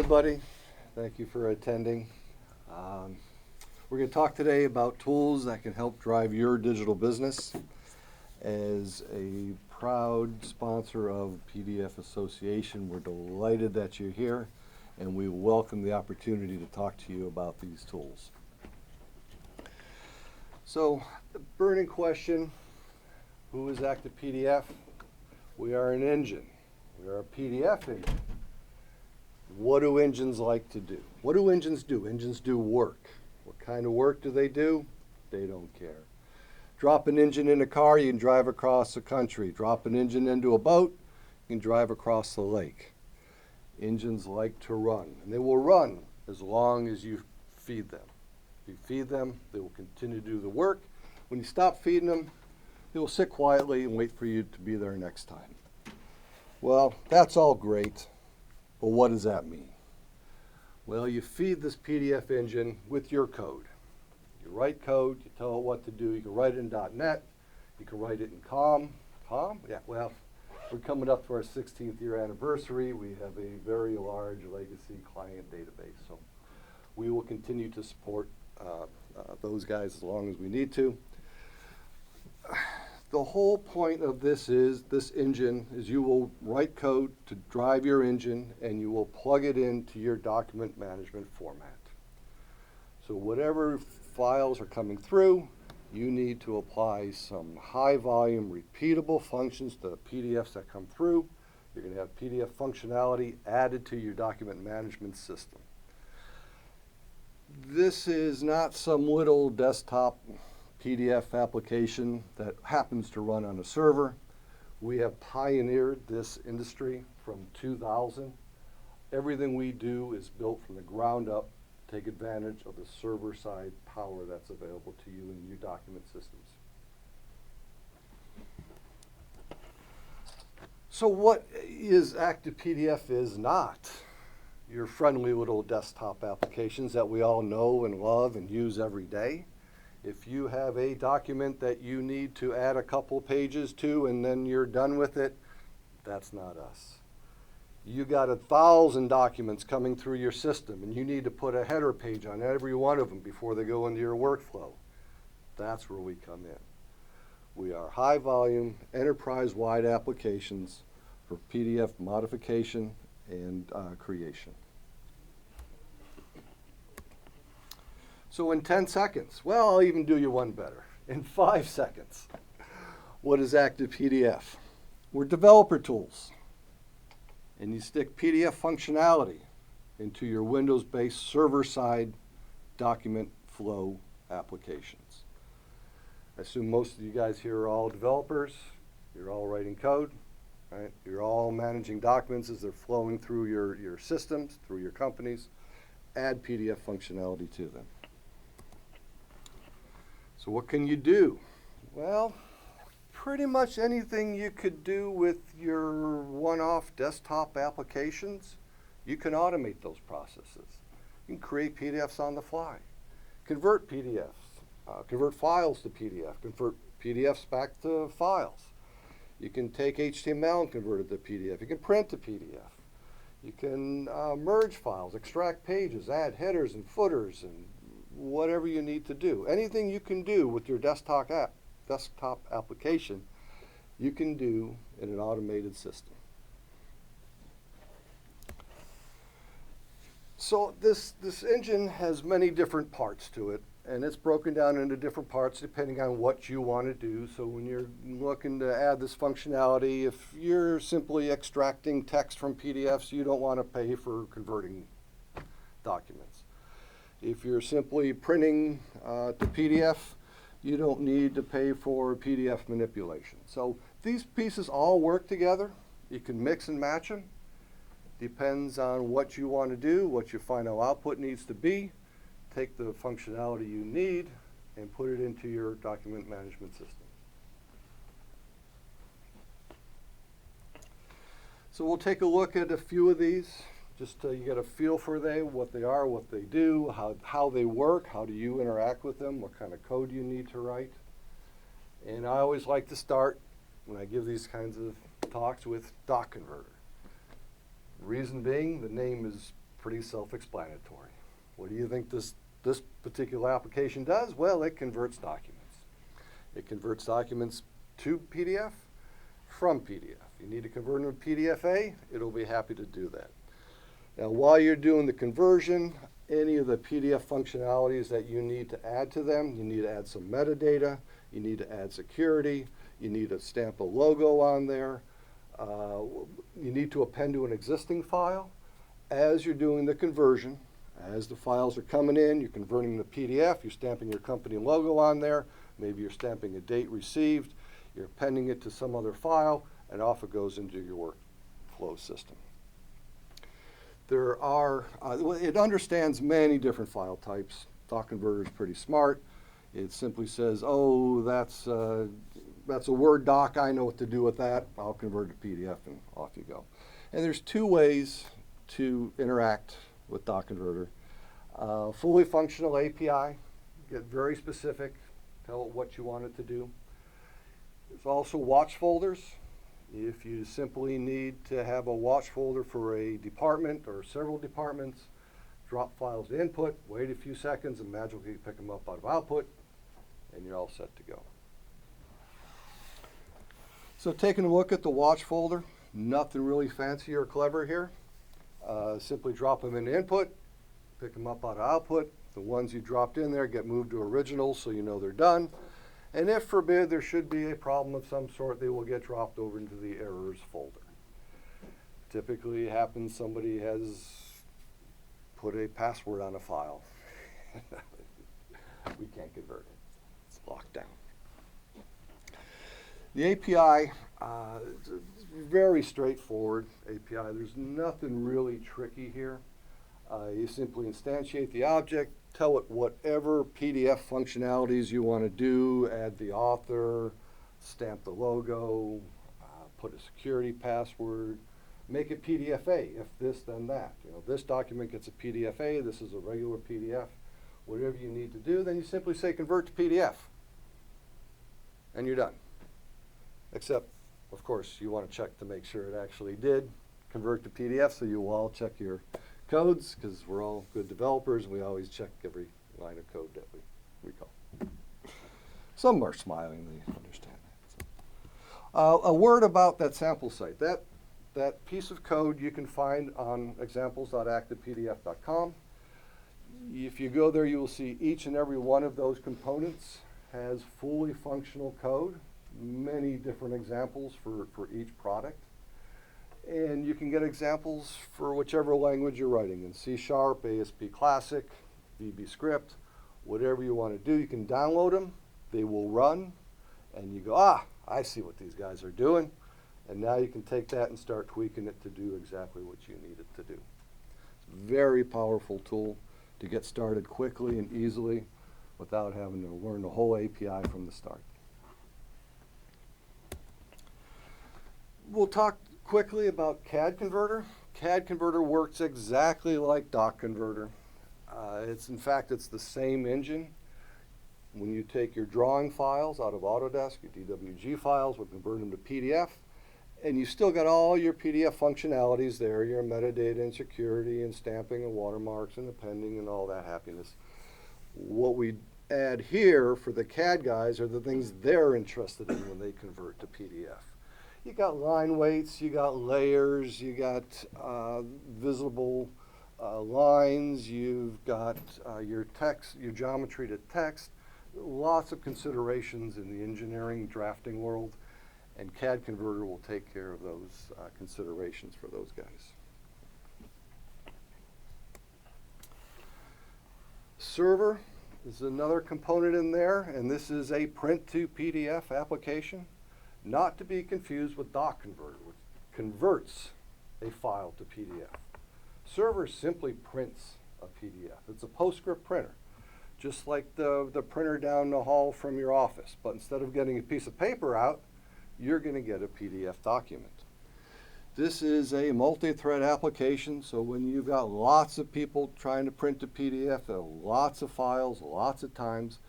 everybody. Thank you for attending. We're going to talk today about tools that can help drive your digital business. As a proud sponsor of PDF Association, we're delighted that you're here, and we welcome the opportunity to talk to you about these tools. So, the burning question, who is ActivePDF? We are an engine. We are a PDF engine. What do engines like to do? What do engines do? Engines do work. What kind of work do? They don't care. Drop an engine in a car, you can drive across the country. Drop an engine into a boat, you can drive across the lake. Engines like to run, and they will run as long as you feed them. If you feed them, they will continue to do the work. When you stop feeding them, they will sit quietly and wait for you to be there next time. Well, that's all great, but what does that mean? Well, you feed this PDF engine with your code. You write code, you tell it what to do. You can write it in .NET, you can write it in COM. COM? Yeah, well, we're coming up to our 16th year anniversary. We have a very large legacy client database, so we will continue to support those guys as long as we need to. The whole point of this engine is you will write code to drive your engine, and you will plug it into your document management format. So whatever files are coming through, you need to apply some high volume repeatable functions to the PDFs that come through. You're going to have PDF functionality added to your document management system. This is not some little desktop PDF application that happens to run on a server. We have pioneered this industry from 2000. Everything we do is built from the ground up to take advantage of the server-side power that's available to you in your document systems. So what is ActivePDF is not your friendly little desktop applications that we all know and love and use every day. If you have a document that you need to add a couple pages to and then you're done with it, that's not us. You got 1,000 documents coming through your system and you need to put a header page on every one of them before they go into your workflow. That's where we come in. We are high volume, enterprise-wide applications for PDF modification and creation. So in 10 seconds, well, I'll even do you one better. In 5 seconds, what is ActivePDF? We're developer tools. And you stick PDF functionality into your Windows-based server-side document flow applications. I assume most of you guys here are all developers. You're all writing code, right? You're all managing documents as they're flowing through your systems, through your companies. Add PDF functionality to them. So what can you do? Well, pretty much anything you could do with your one-off desktop applications, you can automate those processes. You can create PDFs on the fly, convert PDFs, convert files to PDF, convert PDFs back to files. You can take HTML and convert it to PDF. You can print to PDF. You can merge files, extract pages, add headers and footers, and whatever you need to do. Anything you can do with your desktop application, you can do in an automated system. So this engine has many different parts to it, and it's broken down into different parts depending on what you want to do. So when you're looking to add this functionality, if you're simply extracting text from PDFs, you don't want to pay for converting documents. If you're simply printing to PDF, you don't need to pay for PDF manipulation. So these pieces all work together. You can mix and match them. Depends on what you want to do, what your final output needs to be. Take the functionality you need and put it into your document management system. So we'll take a look at a few of these. Just so you get a feel for what they are, what they do, how they work, how do you interact with them, what kind of code you need to write. And I always like to start, when I give these kinds of talks, with Doc Converter. Reason being, the name is pretty self-explanatory. What do you think this particular application does? Well, it converts documents. It converts documents to PDF from PDF. You need to convert them to PDFA, it'll be happy to do that. Now, while you're doing the conversion, any of the PDF functionalities that you need to add to them, you need to add some metadata, you need to add security, you need to stamp a logo on there, you need to append to an existing file. As you're doing the conversion, as the files are coming in, you're converting the PDF, you're stamping your company logo on there, maybe you're stamping a date received, you're appending it to some other file, and off it goes into your workflow system. There are, it understands many different file types. Doc Converter is pretty smart. It simply says, oh, that's a Word doc, I know what to do with that. I'll convert it to PDF, and off you go. And there's two ways to interact with Doc Converter. Fully functional API, get very specific, tell it what you want it to do. There's also watch folders. If you simply need to have a watch folder for a department or several departments, drop files to input, wait a few seconds, and magically pick them up out of output, and you're all set to go. So taking a look at the watch folder, nothing really fancy or clever here. Simply drop them into input, pick them up out of output. The ones you dropped in there get moved to originals so you know they're done. And if forbid there should be a problem of some sort, they will get dropped over into the errors folder. Typically it happens somebody has put a password on a file. We can't convert it. It's locked down. The API, very straightforward API. There's nothing really tricky here. You simply instantiate the object, tell it whatever PDF functionalities you want to do, add the author, stamp the logo, put a security password, make it PDFA, if this then that. You know, this document gets a PDFA, this is a regular PDF. Whatever you need to do, then you simply say convert to PDF, and you're done. Except, of course, you want to check to make sure it actually did convert to PDF, so you will all check your codes, because we're all good developers, and we always check every line of code that we recall. Some are smiling, they understand that. A word about that sample site. That piece of code you can find on examples.activepdf.com. If you go there, you will see each and every one of those components has fully functional code, many different examples for each product. And you can get examples for whichever language you're writing in C#, ASP Classic, VB Script, whatever you want to do. You can download them, they will run, and you go, I see what these guys are doing. And now you can take that and start tweaking it to do exactly what you need it to do. It's a very powerful tool to get started quickly and easily without having to learn the whole API from the start. We'll talk quickly about CAD Converter. CAD Converter works exactly like Doc Converter. In fact, it's the same engine. When you take your drawing files out of Autodesk, your DWG files, we'll convert them to PDF, and you still got all your PDF functionalities there, your metadata and security and stamping and watermarks and appending and all that happiness. What we add here for the CAD guys are the things they're interested in when they convert to PDF. You got line weights, you got layers, you got visible lines, you've got your text, your geometry to text, lots of considerations in the engineering drafting world, and CAD Converter will take care of those considerations for those guys. Server is another component in there, and this is a print to PDF application. Not to be confused with Doc Converter, which converts a file to PDF. Server simply prints a PDF. It's a PostScript printer, just like the printer down the hall from your office. But instead of getting a piece of paper out, you're going to get a PDF document. This is a multi-thread application, so when you've got lots of people trying to print a PDF, lots of files, lots of times,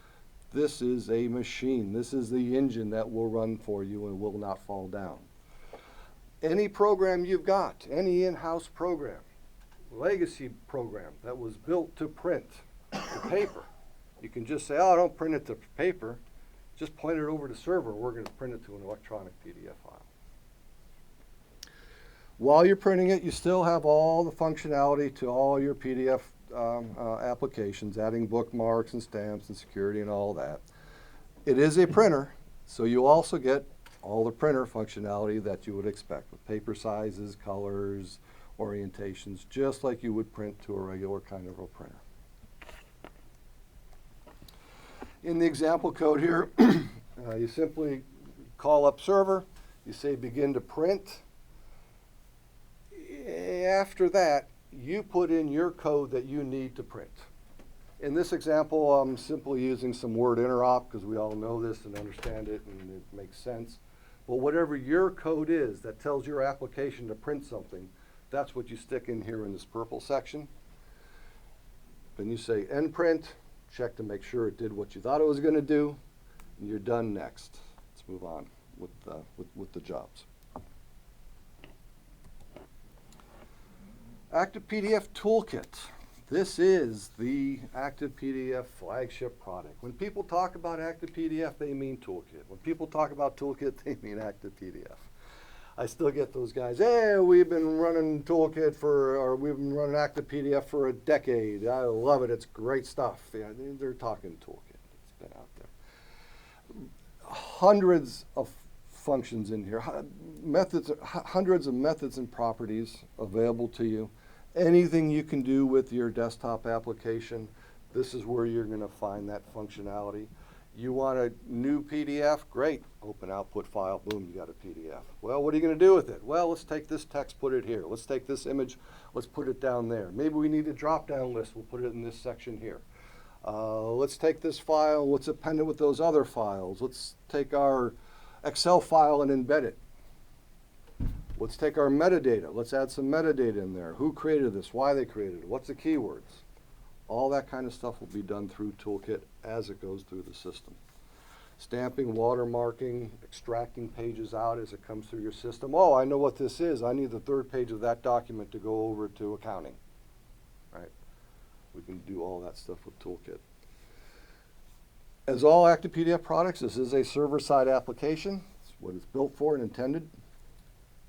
this is a machine. This is the engine that will run for you and will not fall down. Any program you've got, any in-house program, legacy program that was built to print to paper. You can just say, oh, don't print it to paper. Just point it over to server. We're going to print it to an electronic PDF file. While you're printing it, you still have all the functionality to all your PDF applications, adding bookmarks and stamps and security and all that. It is a printer, so you also get all the printer functionality that you would expect with paper sizes, colors, orientations, just like you would print to a regular kind of a printer. In the example code here, you simply call up server, you say begin to print. After that, you put in your code that you need to print. In this example, I'm simply using some word interop because we all know this and understand it and it makes sense. But whatever your code is that tells your application to print something, that's what you stick in here in this purple section. Then you say end print, check to make sure it did what you thought it was going to do, and you're done next. Let's move on with the jobs. ActivePDF Toolkit. This is the ActivePDF flagship product. When people talk about ActivePDF, they mean Toolkit. When people talk about Toolkit, they mean ActivePDF. I still get those guys, hey, we've been running Toolkit or we've been running ActivePDF for a decade. I love it, it's great stuff. Yeah, they're talking Toolkit, it's been out there. Hundreds of functions in here, hundreds of methods and properties available to you. Anything you can do with your desktop application, this is where you're going to find that functionality. You want a new PDF? Great. Open output file. Boom, you got a PDF. Well, what are you going to do with it? Well, let's take this text, put it here. Let's take this image, let's put it down there. Maybe we need a drop-down list. We'll put it in this section here. Let's take this file. Let's append it with those other files. Let's take our Excel file and embed it. Let's take our metadata. Let's add some metadata in there. Who created this? Why they created it? What's the keywords? All that kind of stuff will be done through Toolkit as it goes through the system. Stamping, watermarking, extracting pages out as it comes through your system. Oh, I know what this is. I need the third page of that document to go over to accounting. Right? We can do all that stuff with Toolkit. As all ActivePDF products, this is a server-side application. It's what it's built for and intended.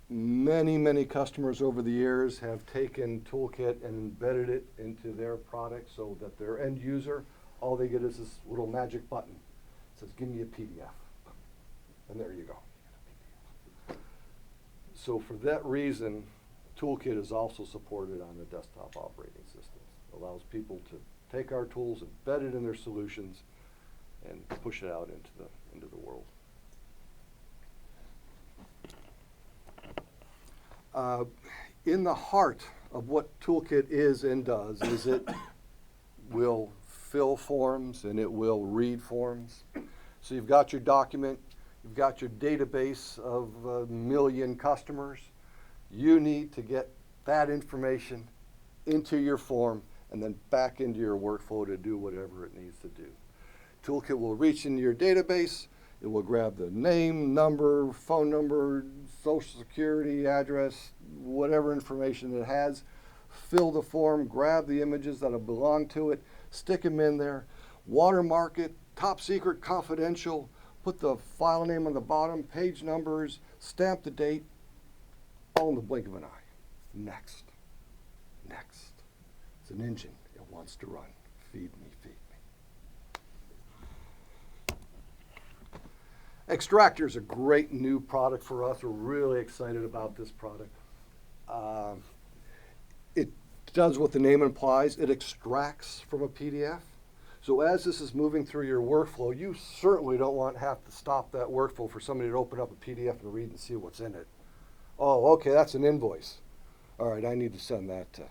Many, many customers over the years have taken Toolkit and embedded it into their product so that their end user, all they get is this little magic button. It says, give me a PDF. And there you go. So for that reason, Toolkit is also supported on the desktop operating systems. It allows people to take our tools, embed it in their solutions, and push it out into the world. In the heart of what Toolkit is and does is it will fill forms and it will read forms. So you've got your document, you've got your database of 1 million customers. You need to get that information into your form and then back into your workflow to do whatever it needs to do. Toolkit will reach into your database. It will grab the name, number, phone number, social security, address, whatever information it has, fill the form, grab the images that belong to it, stick them in there, watermark it, top secret, confidential, put the file name on the bottom, page numbers, stamp the date, all in the blink of an eye. Next. Next. It's an engine. It wants to run. Feed me, feed me. Extractor is a great new product for us. We're really excited about this product. It does what the name implies. It extracts from a PDF. So as this is moving through your workflow, you certainly don't want to have to stop that workflow for somebody to open up a PDF and read and see what's in it. Oh, okay, that's an invoice. All right, I need to send that to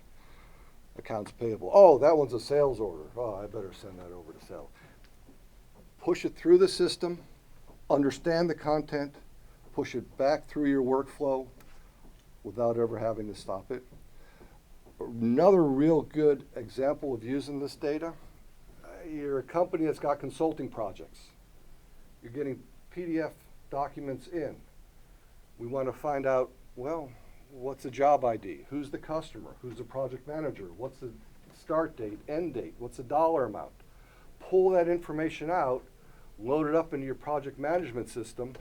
accounts payable. Oh, that one's a sales order. Oh, I better send that over to sales. Push it through the system. Understand the content, push it back through your workflow without ever having to stop it. Another real good example of using this data, you're a company that's got consulting projects. You're getting PDF documents in. We want to find out, well, What's the job ID? Who's the customer? Who's the project manager? What's the start date, end date? What's the dollar amount? Pull that information out, load it up into your project management system,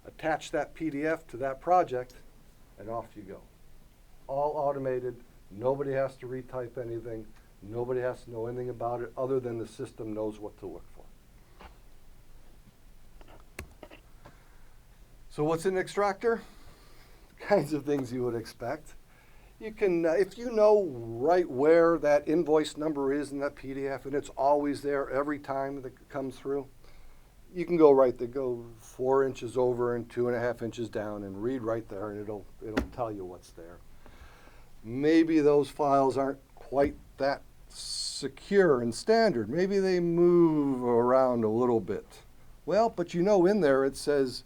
attach that PDF to that project, and off you go. All automated. Nobody has to retype anything. Nobody has to know anything about it other than the system knows what to look for. So what's in Extractor? Kinds of things you would expect. You can, if you know right where that invoice number is in that PDF, and it's always there every time that it comes through, you can go right there, go 4 inches over and 2.5 inches down and read right there, and it'll tell you what's there. Maybe those files aren't quite that secure and standard. Maybe they move around a little bit. Well, but you know in there it says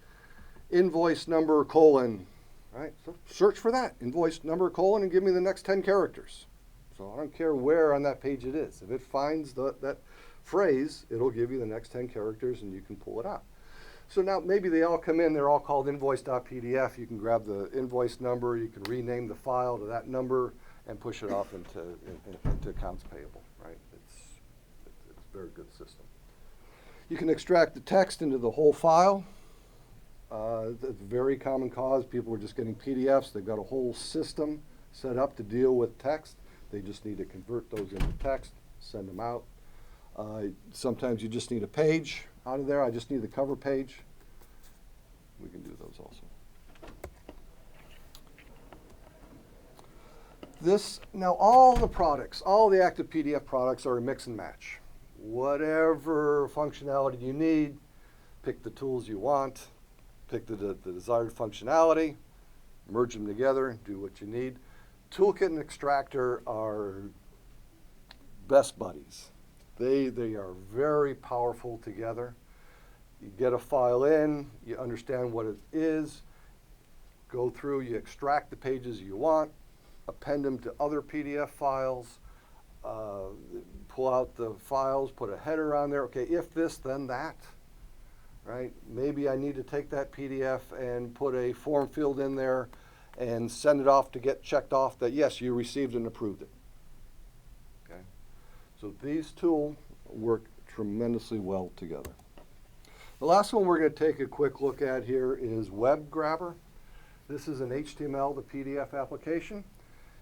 invoice number colon, right? So search for that, invoice number colon, and give me the next 10 characters. So I don't care where on that page it is. If it finds that phrase, it'll give you the next 10 characters and you can pull it out. So now maybe they all come in, they're all called invoice.pdf. You can grab the invoice number, you can rename the file to that number and push it off into accounts payable, right? It's a very good system. You can extract the text into the whole file. It's a very common cause. People are just getting PDFs. They've got a whole system set up to deal with text. They just need to convert those into text, send them out. Sometimes you just need a page out of there. I just need the cover page. We can do those also. Now all the products, all the ActivePDF products are a mix and match. Whatever functionality you need, pick the tools you want, pick the desired functionality, merge them together, do what you need. Toolkit and Extractor are best buddies. They are very powerful together. You get a file in, you understand what it is, go through, you extract the pages you want, append them to other PDF files, pull out the files, put a header on there. Okay, if this, then that, right? Maybe I need to take that PDF and put a form field in there and send it off to get checked off that, yes, you received and approved it. Okay? So these tools work tremendously well together. The last one we're going to take a quick look at here is WebGrabber. This is an HTML to PDF application.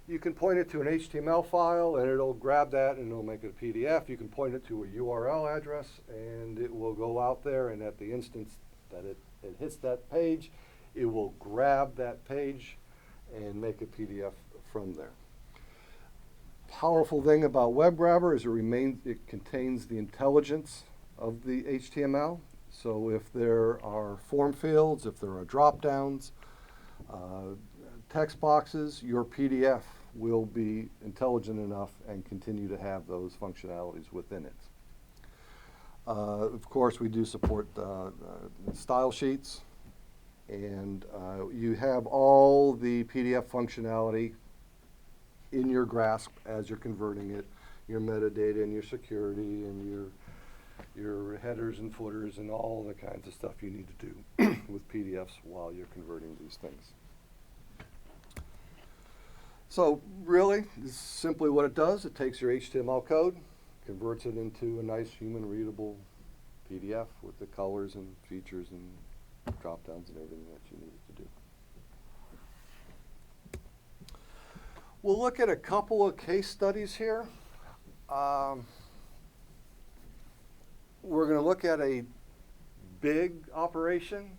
You can point it to an HTML file and it'll grab that and it'll make it a PDF. You can point it to a URL address and it will go out there, and at the instance that it hits that page, it will grab that page and make a PDF from there. Powerful thing about WebGrabber is it contains the intelligence of the HTML. So if there are form fields, if there are drop downs, text boxes, your PDF will be intelligent enough and continue to have those functionalities within it. Of course, we do support style sheets, and you have all the PDF functionality in your grasp as you're converting it, your metadata and your security and your headers and footers and all the kinds of stuff you need to do with PDFs while you're converting these things. So really, this is simply what it does. It takes your HTML code, converts it into a nice human readable PDF with the colors and features and drop downs and everything that you need it to do. We'll look at a couple of case studies here. We're going to look at a big operation,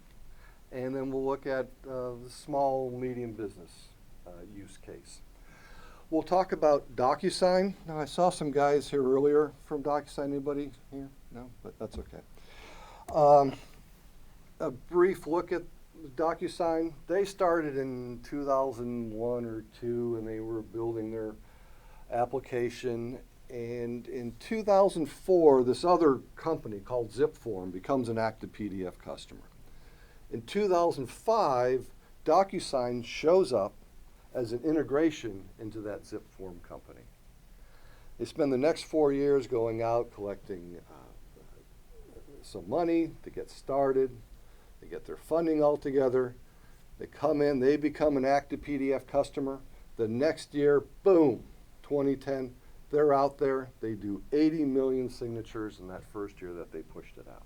and then we'll look at the small, medium business use case. We'll talk about DocuSign. Now, I saw some guys here earlier from DocuSign. Anybody here? No, but that's okay. A brief look at DocuSign. They started in 2001 or 2, and they were building their application. And in 2004, this other company called ZipForm becomes an ActivePDF customer. In 2005, DocuSign shows up as an integration into that ZipForm company. They spend the next 4 years going out collecting some money to get started. They get their funding all together. They come in, they become an ActivePDF customer. The next year, boom, 2010, they're out there. They do 80 million signatures in that first year that they pushed it out.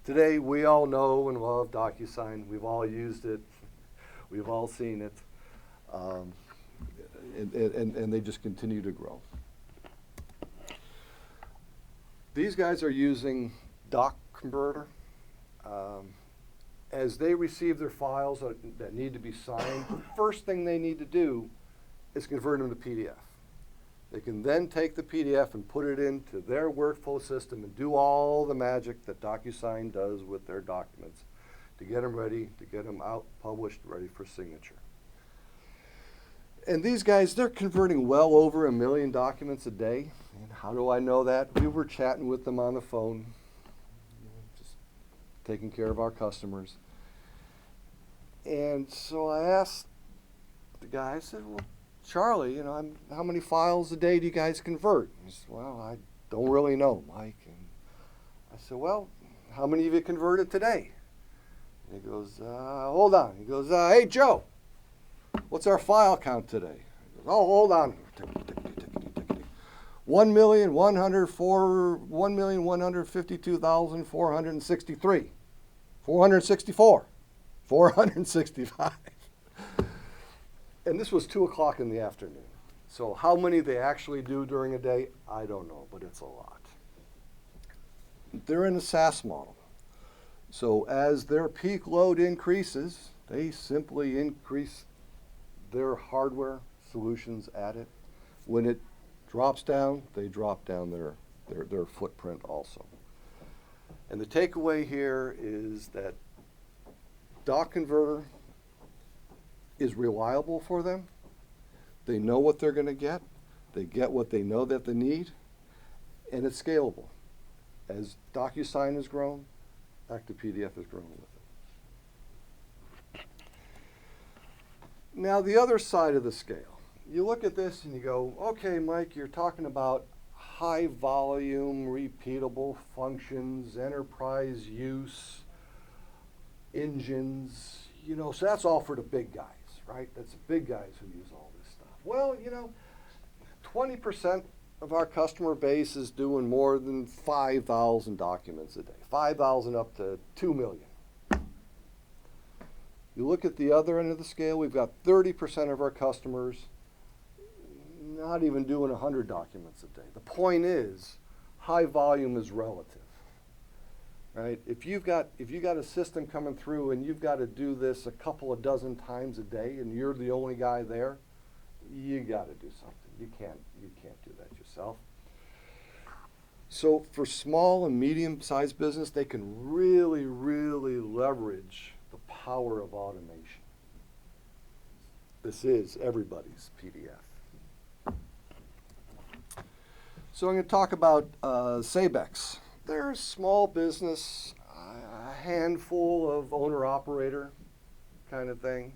Today, we all know and love DocuSign. We've all used it. We've all seen it. And they just continue to grow. These guys are using Doc Converter. As they receive their files that need to be signed, the first thing they need to do is convert them to PDF. They can then take the PDF and put it into their workflow system and do all the magic that DocuSign does with their documents to get them ready, to get them out, published, ready for signature. And these guys, they're converting well over 1 million documents a day. And how do I know that? We were chatting with them on the phone, just taking care of our customers. And so I asked the guy, I said, well, Charlie, how many files a day do you guys convert? He said, well, I don't really know, Mike. And I said, well, how many have you converted today? And he goes, hold on. He goes, hey, Joe, what's our file count today? He goes, oh, hold on. 1,152,463. 464. 465. And this was 2 o'clock in the afternoon. So how many they actually do during a day, I don't know, but it's a lot. They're in a SaaS model. So as their peak load increases, they simply increase their hardware solutions at it. When it drops down, they drop down their footprint also. And the takeaway here is that Doc Converter is reliable for them. They know what they're going to get. They get what they know that they need. And it's scalable. As DocuSign has grown, ActivePDF has grown with it. Now the other side of the scale. You look at this and you go, okay, Mike, you're talking about high volume, repeatable functions, enterprise use, engines, so that's all for the big guys, right? That's the big guys who use all this stuff. Well, 20% of our customer base is doing more than 5,000 documents a day, 5,000 up to 2 million. You look at the other end of the scale, we've got 30% of our customers not even doing 100 documents a day. The point is, high volume is relative. Right? If you've got a system coming through and you've got to do this a couple of dozen times a day and you're the only guy there, you got to do something. You can't do that yourself. So for small and medium-sized business, they can really, really leverage the power of automation. This is everybody's PDF. So I'm going to talk about Sabex. They're a small business, a handful of owner-operator kind of thing.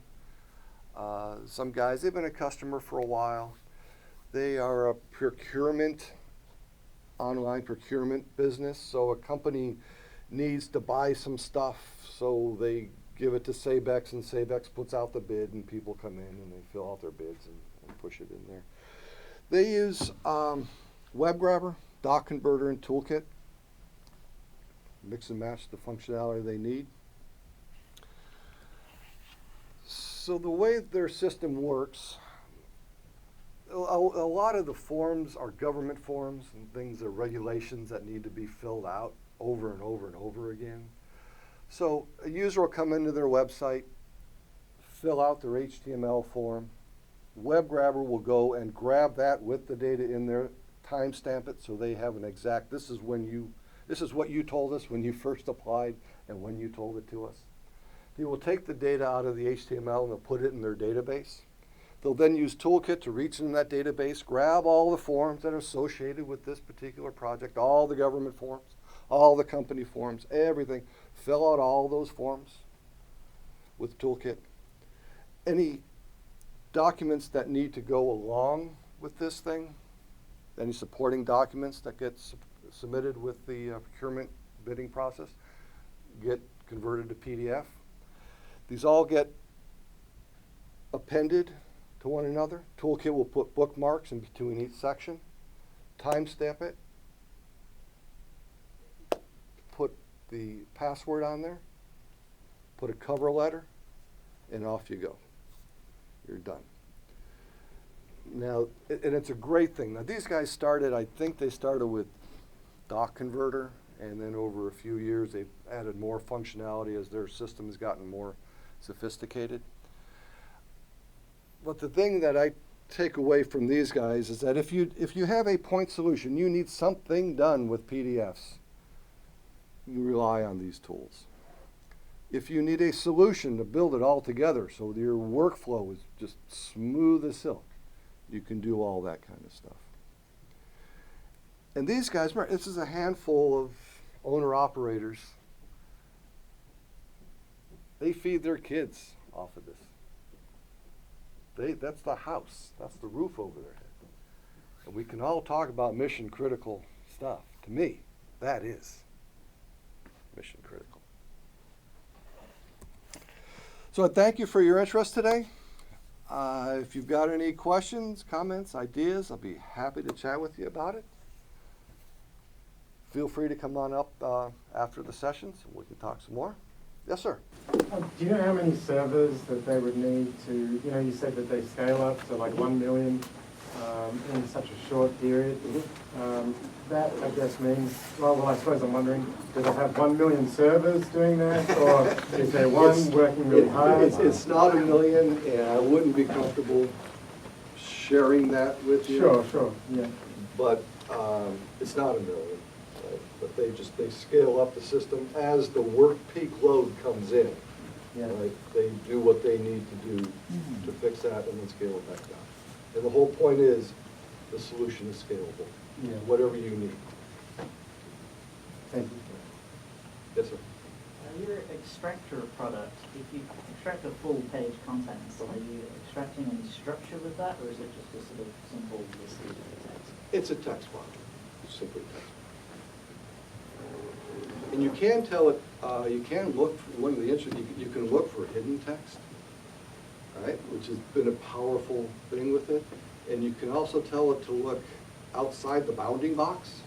Some guys, they've been a customer for a while. They are a online procurement business. So a company needs to buy some stuff, so they give it to Sabex, and Sabex puts out the bid, and people come in and they fill out their bids and push it in there. They use WebGrabber, Doc Converter, and Toolkit. Mix and match the functionality they need. So the way their system works, a lot of the forms are government forms and things are regulations that need to be filled out over and over and over again. So a user will come into their website, fill out their HTML form. WebGrabber will go and grab that with the data in there, timestamp it so they have an exact, this is what you told us when you first applied and when you told it to us. They will take the data out of the HTML and they'll put it in their database. They'll then use Toolkit to reach in that database, grab all the forms that are associated with this particular project, all the government forms, all the company forms, everything. Fill out all those forms with Toolkit. Any documents that need to go along with this thing, any supporting documents that get submitted with the procurement bidding process, get converted to PDF. These all get appended to one another. Toolkit will put bookmarks in between each section, timestamp it, put the password on there, put a cover letter, and off you go. You're done. Now, and it's a great thing. Now, these guys started, I think they started with Doc Converter, and then over a few years they've added more functionality as their system has gotten more sophisticated. But the thing that I take away from these guys is that if you have a point solution, you need something done with PDFs, you rely on these tools. If you need a solution to build it all together so your workflow is just smooth as silk, you can do all that kind of stuff. And these guys, this is a handful of owner-operators. They feed their kids off of this. That's the house. That's the roof over their head. And we can all talk about mission critical stuff. To me, that is mission critical. So I thank you for your interest today. If you've got any questions, comments, ideas, I'll be happy to chat with you about it. Feel free to come on up after the sessions and we can talk some more. Yes, sir. Do you know how many servers that they would need to, you said that they scale up to like 1 million in such a short period. That, I guess, means, well, I suppose I'm wondering, do they have 1 million servers doing that, or is there one working really hard? It's not 1 million, and I wouldn't be comfortable sharing that with you. Sure, yeah. But it's not 1 million. But they scale up the system as the work peak load comes in. Yeah. Right? They do what they need to do to fix that and then scale it back down. And the whole point is the solution is scalable. Yeah. Whatever you need. Thank you. Yes, sir. Your extractor product, if you extract a full page contents, are you extracting any structure with that, or is it just a sort of simple list of text? It's a text file. It's simply text. And you can tell it, you can look, one of the interesting, you can look for hidden text, right, which has been a powerful thing with it. And you can also tell it to look outside the bounding box,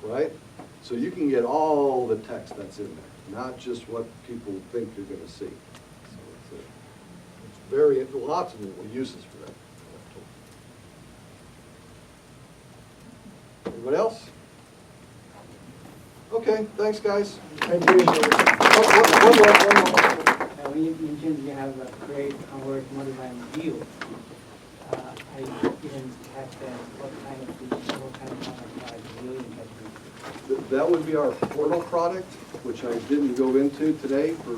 right? So you can get all the text that's in there, not just what people think you're going to see. So it's very, lots of uses for that tool. Anybody else? Okay, thanks, guys. Thank you. One more. When you mentioned you have a create, convert, modify, and view, I didn't catch that. What kind of view you have? That would be our portal product, which I didn't go into today for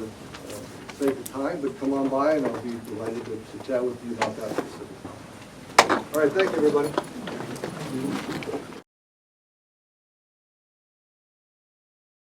sake of time, but come on by and I'll be delighted to chat with you about that specific. All right, thank you, everybody.